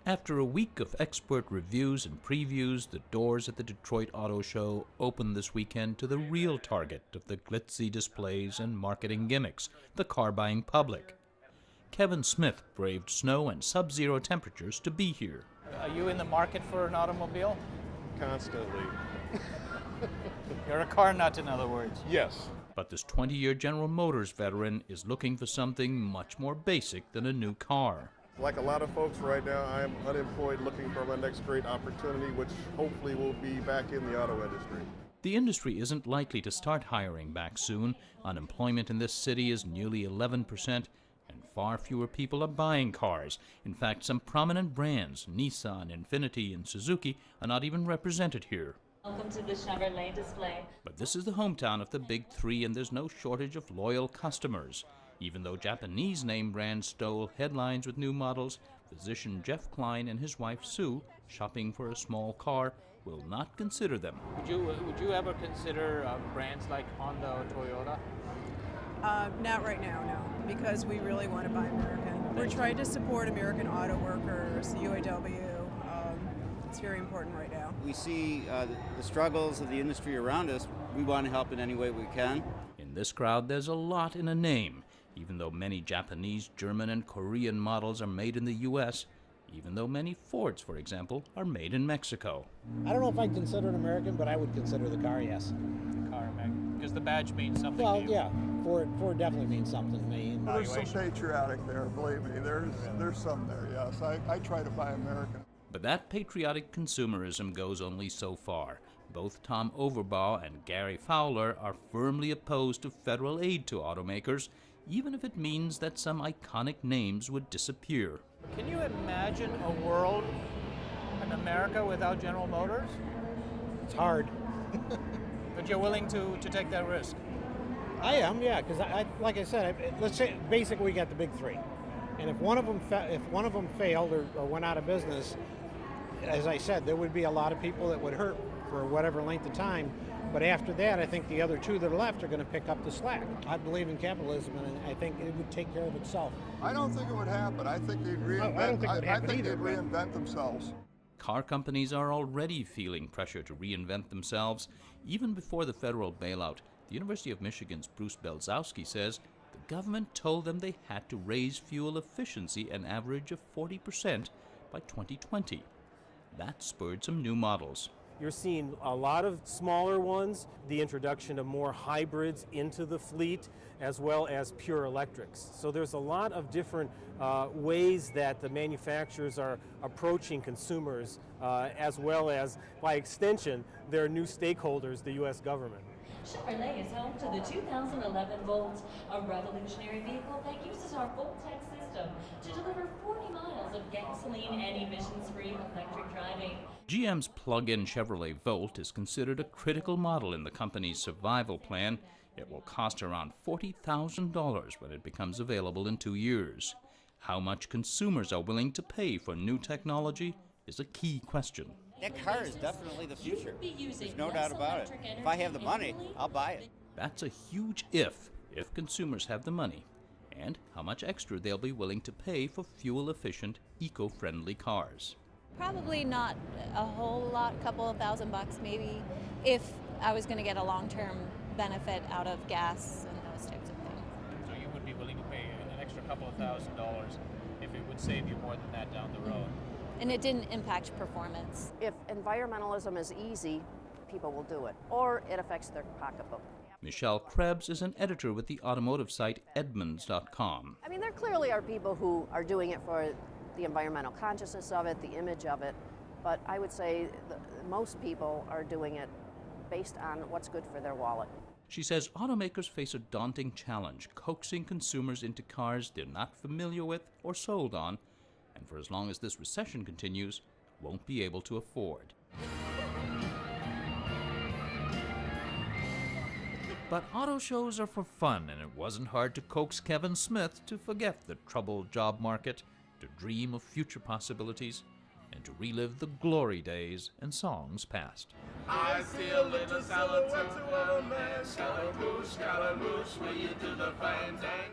After a week of expert reviews and previews, the doors at the Detroit Auto Show opened this weekend to the real target of the glitzy displays and marketing gimmicks, the car-buying public. Kevin Smith braved snow and sub-zero temperatures to be here. Are you in the market for an automobile? Constantly. You're a car nut, in other words. Yes. But this 20-year General Motors veteran is looking for something much more basic than a new car. Like a lot of folks right now, I am unemployed looking for my next great opportunity, which hopefully will be back in the auto industry. The industry isn't likely to start hiring back soon. Unemployment in this city is nearly 11%, and far fewer people are buying cars. In fact, some prominent brands, Nissan, Infiniti, and Suzuki, are not even represented here. Welcome to the Chevrolet display. But this is the hometown of the big three, and there's no shortage of loyal customers. Even though Japanese name brands stole headlines with new models, physician Jeff Klein and his wife Sue, shopping for a small car, will not consider them. Would you ever consider brands like Honda or Toyota? Not right now, no, because we really want to buy American. We're trying to support American auto workers, the UAW. It's very important right now. We see the struggles of the industry around us. We want to help in any way we can. In this crowd, there's a lot in a name. Even though many Japanese, German, and Korean models are made in the U.S., even though many Fords, for example, are made in Mexico. I don't know if I'd consider it American, but I would consider the car, yes. The car, because the badge means something to you. Well, yeah, Ford definitely means something to me. There's some patriotic there, believe me. There's some there, yes. I try to buy American. But that patriotic consumerism goes only so far. Both Tom Overbaugh and Gary Fowler are firmly opposed to federal aid to automakers, even if it means that some iconic names would disappear. Can you imagine a world in America without General Motors? It's hard. But you're willing to take that risk? I am, yeah, because like I said, let's say basically we got the big three, and if one of them failed or went out of business, as I said, there would be a lot of people that would hurt for whatever length of time. But after that, I think the other two that are left are going to pick up the slack. I believe in capitalism, and I think it would take care of itself. I don't think it would happen. I think they'd reinvent. I don't think it would happen I think either, they'd reinvent themselves. Car companies are already feeling pressure to reinvent themselves. Even before the federal bailout, the University of Michigan's Bruce Belzowski says the government told them they had to raise fuel efficiency an average of 40% by 2020. That spurred some new models. You're seeing a lot of smaller ones, the introduction of more hybrids into the fleet, as well as pure electrics. So there's a lot of different ways that the manufacturers are approaching consumers, as well as, by extension, their new stakeholders, the U.S. government. Chevrolet is home to the 2011 Volt, a revolutionary vehicle that uses our Volt-Tech system to deliver 40 miles of gasoline and emissions-free electric driving. GM's plug-in Chevrolet Volt is considered a critical model in the company's survival plan. It will cost around $40,000 when it becomes available in 2 years. How much consumers are willing to pay for new technology is a key question. That car is definitely the future. There's no doubt about it. If I have the money, I'll buy it. That's a huge if consumers have the money, and how much extra they'll be willing to pay for fuel-efficient, eco-friendly cars. Probably not a whole lot, couple of $1,000 maybe, if I was going to get a long-term benefit out of gas and those types of things. So you would be willing to pay an extra couple of $1,000 if it would save you more than that down the road? And it didn't impact performance. If environmentalism is easy, people will do it, or it affects their pocketbook. Michelle Krebs is an editor with the automotive site Edmunds.com. I mean, there clearly are people who are doing it for the environmental consciousness of it, the image of it, but I would say most people are doing it based on what's good for their wallet. She says automakers face a daunting challenge, coaxing consumers into cars they're not familiar with or sold on, and for as long as this recession continues, won't be able to afford. But auto shows are for fun, and it wasn't hard to coax Kevin Smith to forget the troubled job market, to dream of future possibilities, and to relive the glory days and songs past. I see a little silhouette of a man, Scaramouche, Scaramouche, will you do the fine thing?